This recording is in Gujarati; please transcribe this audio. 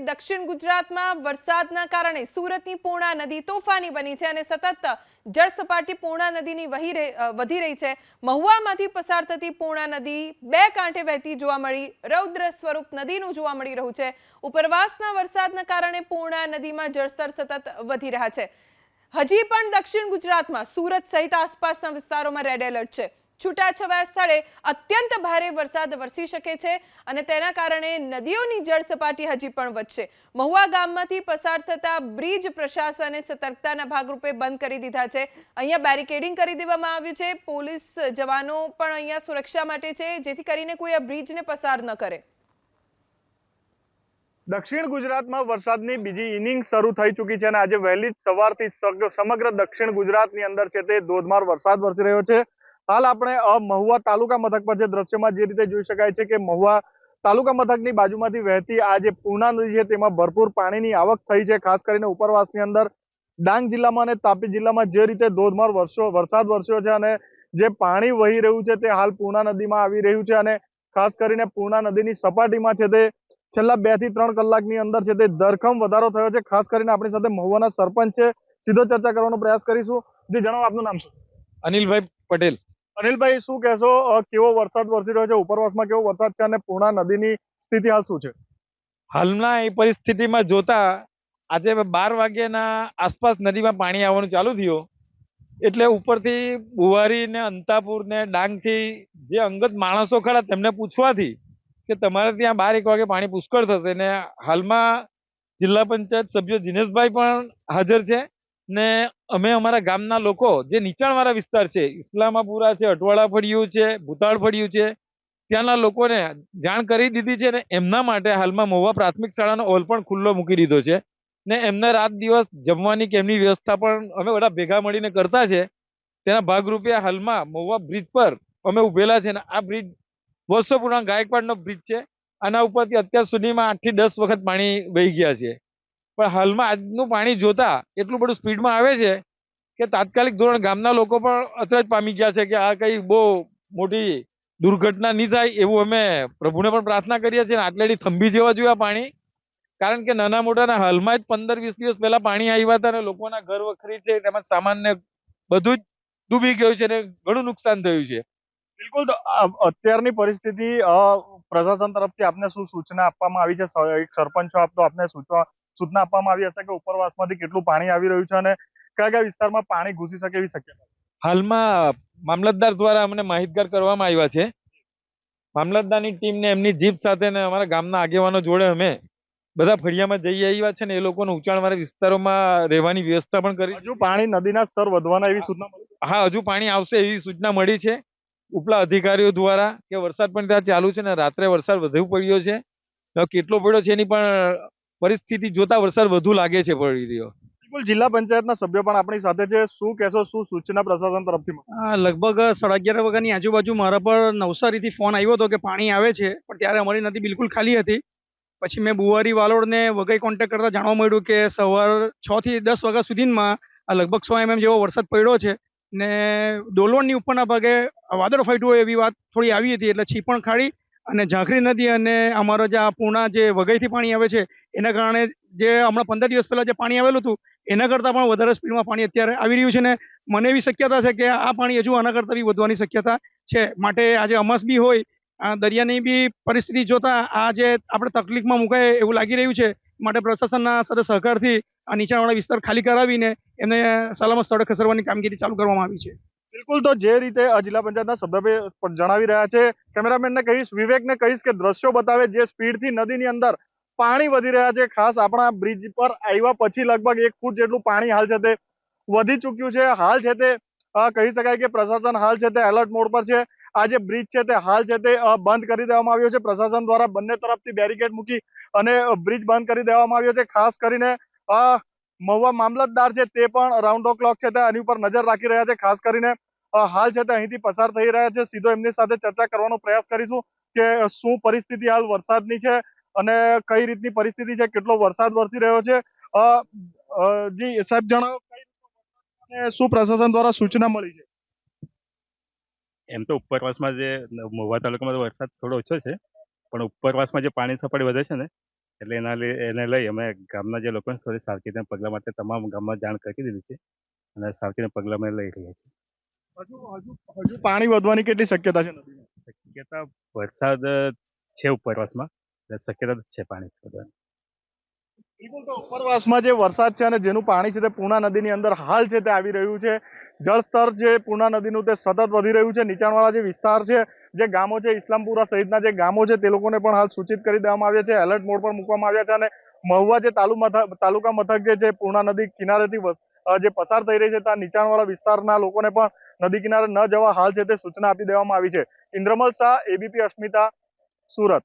દક્ષિણ ગુજરાતમાં વરસાદના કારણે સુરતની પૂર્ણા નદી તોફાની બની છે અને સતત જળ સપાટી પૂર્ણા નદીની વધી રહી છે। મહુવામાંથી પસાર થતી પૂર્ણા નદી બે કાંઠે વહેતી જોવા મળી રૌદ્ર સ્વરૂપ નદીનું જોવા મળી રહ્યું છે। ઉપરવાસના વરસાદના કારણે પૂર્ણા નદીમાં જળસ્તર સતત વધી રહ્યા છે। હજી પણ દક્ષિણ ગુજરાતમાં સુરત સહિત આસપાસના વિસ્તારોમાં રેડ એલર્ટ છે। છૂટાછવાયા સ્થળે અત્યંત ભારે વરસાદ વરસી શકે છે અને તેના કારણે નદીઓની જળ સપાટી હજી પણ વધશે। મહુવા ગામમાંથી પસાર થતા બ્રિજ પ્રશાસને સતર્કતાના ભાગરૂપે બંધ કરી દીધા છે। અહીંયા બેરિકેડિંગ કરી દેવામાં આવ્યું છે। પોલીસ જવાનો પણ અહીંયા સુરક્ષા માટે છે જેથી કરીને કોઈ આ બ્રિજને પસાર ન કરે। દક્ષિણ ગુજરાતમાં વરસાદની બીજી ઇનિંગ શરૂ થઈ ચૂકી છે અને આજે વહેલી સવારથી સમગ્ર દક્ષિણ ગુજરાતની અંદર છે તે ધોધમાર વરસાદ વરસી રહ્યો છે। હાલ આપણે મહુવા તાલુકા મથક પર જે દ્રશ્યમાં જે રીતે જોઈ શકાય છે કે મહુવા તાલુકા મથકની બાજુમાંથી વહેતી આ જે પૂર્ણા નદી છે તેમાં ભરપૂર પાણીની આવક થઈ છે। ખાસ કરીને ઉપરવાસની અંદર ડાંગ જિલ્લામાં અને તાપી જિલ્લામાં જે રીતે ધોધમાર વરસાદ વરસ્યો છે અને જે પાણી વહી રહ્યું છે તે હાલ પૂર્ણા નદીમાં આવી રહ્યું છે અને ખાસ કરીને પૂર્ણા નદીની સપાટીમાં છે તે છેલ્લા 2 થી 3 કલાકની અંદર છે તે ધરખમ વધારો થયો છે। ખાસ કરીને આપણી સાથે મહુવાના સરપંચ છે, સીધો ચર્ચા કરવાનો પ્રયાસ કરીશું। જી જણાવો, આપનું નામ શું? અનિલભાઈ પટેલ। અનિલભાઈ, શું કહેશો, કેવો વરસાદ વરસી રહ્યો છે, ઉપરવાસમાં કેવો વરસાદ છે અને પૂર્ણા નદીની સ્થિતિ હાલ શું છે? હાલના એ પરિસ્થિતિમાં જોતા આજે 12 વાગ્યાના આસપાસ નદીમાં પાણી આવવાનું ચાલુ થયું એટલે ઉપરથી બુવારી ને અંતાપુર ને ડાંગ થી જે અંગત માણસો ખરા તેમને પૂછવાથી કે તમારે ત્યાં 12-1 વાગે પાણી પુષ્કળ થશે ને હાલમાં જિલ્લા પંચાયત સભ્ય દિનેશભાઈ પણ હાજર છે ને અમે અમારા ગામના લોકો જે નીચાણવાળા વિસ્તાર છે, ઇસ્લામાપુરા છે, અટવાડા ફળિયું છે, ભૂતાળ ફળિયું છે, ત્યાંના લોકોને જાણ કરી દીધી છે ને એમના માટે હાલમાં મહુવા પ્રાથમિક શાળાનો હોલ પણ ખુલ્લો મૂકી દીધો છે ને એમને રાત દિવસ જમવાની કે એમની વ્યવસ્થા પણ અમે બધા ભેગા મળીને કરતા છે। તેના ભાગરૂપે હાલમાં મહુવા બ્રિજ પર અમે ઉભેલા છે ને આ બ્રિજ વર્ષો પુરાણો ગાયકવાડનો બ્રિજ છે। આના ઉપરથી અત્યાર સુધીમાં 8 થી 10 વખત પાણી વહી ગયા છે પણ હાલમાં આજનું પાણી જોતા એટલું બધું સ્પીડમાં આવે છે કે તાત્કાલિક ધોરણ ગામના લોકો પણ અચરજ પામી ગયા છે કે આ કઈ બહુ મોટી દુર્ઘટના નહીં થાય એવું અમે પ્રભુને પણ પ્રાર્થના કરીએ છીએ। આટલેથી થંભી જેવા જોઈએ પાણી, કારણ કે નાના મોટાના હાલમાં જ 15-20 દિવસ પહેલા પાણી આવ્યા હતા અને લોકોના ઘર વખરી છે તેમજ સામાન ને બધું જ ડૂબી ગયું છે અને ઘણું નુકસાન થયું છે। બિલકુલ, તો અત્યારની પરિસ્થિતિ પ્રશાસન તરફથી આપને શું સૂચના આપવામાં આવી છે? એક સરપંચ છો આપ, તો આપને સૂચના આપવામાં આવી હશે કે ઉપરવાસમાંથી કેટલું પાણી આવી રહ્યું છે અને કયા કયા વિસ્તારમાં પાણી ઘૂસી શકે એવી શક્યતા? હાલમાં મામલતદાર દ્વારા અમને માહિતગાર કરવામાં આવ્યા છે। મામલતદારની ટીમને એમની જીપ સાથે ને અમારા ગામના આગેવાનો જોડે અમે બધા ફળિયામાં જઈ આવ્યા છે ને એ લોકોને ઊંચાણવાળા વિસ્તારોમાં રહેવાની વ્યવસ્થા પણ કરી। હજુ પાણી નદીના સ્તર વધવાના એવી સૂચના મળી? હા, હજુ પાણી આવશે એવી સૂચના મળી છે ઉપલા અધિકારીઓ દ્વારા કે વરસાદ પણ ત્યાં ચાલુ છે ને રાત્રે વરસાદ વધુ પડ્યો છે। કેટલો પડ્યો છે એની પણ પરિસ્થિતિ જોતા વરસાદ વધુ લાગે છે પડી રહ્યો। બિલકુલ, જિલ્લા પંચાયતના સભ્યો પણ આપણી સાથે છે। શું કહેશો, શું સૂચના પ્રશાસન તરફથી મળી? લગભગ 11:30 વાગ્યાની આજુબાજુ મારા પર નવસારીથી ફોન આવ્યો હતો કે પાણી આવે છે, પણ ત્યારે અમારી નદી બિલકુલ ખાલી હતી। પછી મેં બુવારી વાલોડ ને વઘઈ કોન્ટેક્ટ કરતા જાણવા મળ્યું કે સવાર 6 થી 10 વાગ્યા સુધીમાં લગભગ 100 mm જેવો વરસાદ પડ્યો છે ને ડોલવણની ઉપરના ભાગે વાદળ ફાટ્યું હોય એવી વાત થોડી આવી હતી। એટલે છીપણ ખાડી અને ઝાંખરી નદી અને અમારો જે આ પૂર્ણા જે વઘઈથી પાણી આવે છે એના કારણે જે હમણાં 15 દિવસ પહેલા જે પાણી આવેલું હતું એના કરતાં પણ વધારે સ્પીડમાં પાણી અત્યારે આવી રહ્યું છે ને મને એવી શક્યતા છે કે આ પાણી હજુ આના કરતાં બી વધવાની શક્યતા છે। માટે આજે અમાસ બી હોય, દરિયાની બી પરિસ્થિતિ જોતા આ જે આપણે તકલીફમાં મુકાય એવું લાગી રહ્યું છે। માટે પ્રશાસનના સાથે સહકારથી આ નીચાણવાળા વિસ્તાર ખાલી કરાવીને એમને સલામત સ્થળે ખસેડવાની કામગીરી ચાલુ કરવામાં આવી છે। બિલકુલ, તો જે રીતે જિલ્લા પંચાયતના સભ્ય જણાવી રહ્યા છે, કેમેરામેનને કહીશ, વિવેકને કહીશ કે દ્રશ્યો બતાવે જે સ્પીડથી નદીની અંદર પાણી વધી રહ્યા છે। ખાસ આપણા બ્રિજ પર આવ્યા પછી લગભગ 1 ફૂટ જેટલું પાણી હાલ છે તે વધી ચૂક્યું છે। હાલ છે તે કહી શકાય કે પ્રશાસન હાલ છે તે એલર્ટ મોડ પર છે। આ જે બ્રિજ છે તે હાલ છે તે બંધ કરી દેવામાં આવ્યો છે। પ્રશાસન દ્વારા બંને તરફથી બેરિકેડ મૂકી અને બ્રિજ બંધ કરી દેવામાં આવ્યો છે। ખાસ કરીને મહુવા મામલતદાર છે તે પણ રાઉન્ડ ધ ક્લોક છે તે આની ઉપર નજર રાખી રહ્યા છે। ખાસ કરીને હાલ છે તે અહીંથી પસાર થઈ રહ્યા છે। સીધો એમની સાથે ચર્ચા કરવાનો પ્રયાસ કરીશું કે શું પરિસ્થિતિ હાલ વરસાદની છે અને કઈ રીતની પરિસ્થિતિ છે, કેટલો વરસાદ વરસી રહ્યો છે। જી સાહેબ, જણાવો, કઈ રીતનો શું પ્રશાસન દ્વારા સૂચના મળી છે? એમ તો ઉપરવાસમાં જે મહુવા તાલુકામાં વરસાદ થોડો ઓછો છે, પણ ઉપરવાસમાં જે પાણી સપાટી વધે છે ને એટલે એને લઈ અમે ગામના જે લોકોને થોડી સાવચેતીના પગલાં માટે તમામ ગામમાં જાણ કરી દીધી છે અને સાવચેતીના પગલાં અમે લઈ રહ્યા છીએ. હજુ પાણી વધવાની કેટલી શક્યતા છે નદીમાં? શક્યતા વરસાદ છે ઉપરવાસમાં એટલે શક્યતા તો છે પાણી વધવાની. બિલકુલ, તો ઉપરવાસમાં જે વરસાદ છે અને જેનું પાણી છે તે પૂર્ણા નદીની અંદર હાલ છે તે આવી રહ્યું છે. જળસ્તર જે પૂર્ણા નદીનું તે સતત વધી રહ્યું છે. નીચાણવાળા જે વિસ્તાર છે, જે ગામો છે, ઇસ્લામપુરા સહિતના જે ગામો છે તે લોકોને પણ હાલ સૂચિત કરી દેવામાં આવ્યા છે, એલર્ટ મોડ પર મૂકવામાં આવ્યા છે અને મહુવા જે તાલુકા મથક જે છે પૂર્ણા નદી કિનારેથી જે પસાર થઈ રહી છે ત્યાં નીચાણવાળા વિસ્તારના લોકોને પણ નદી કિનારે ન જવા હાલ છે તે સૂચના આપી દેવામાં આવી છે. ઇન્દ્રમલ શાહ, એબીપી અસ્મિતા, સુરત.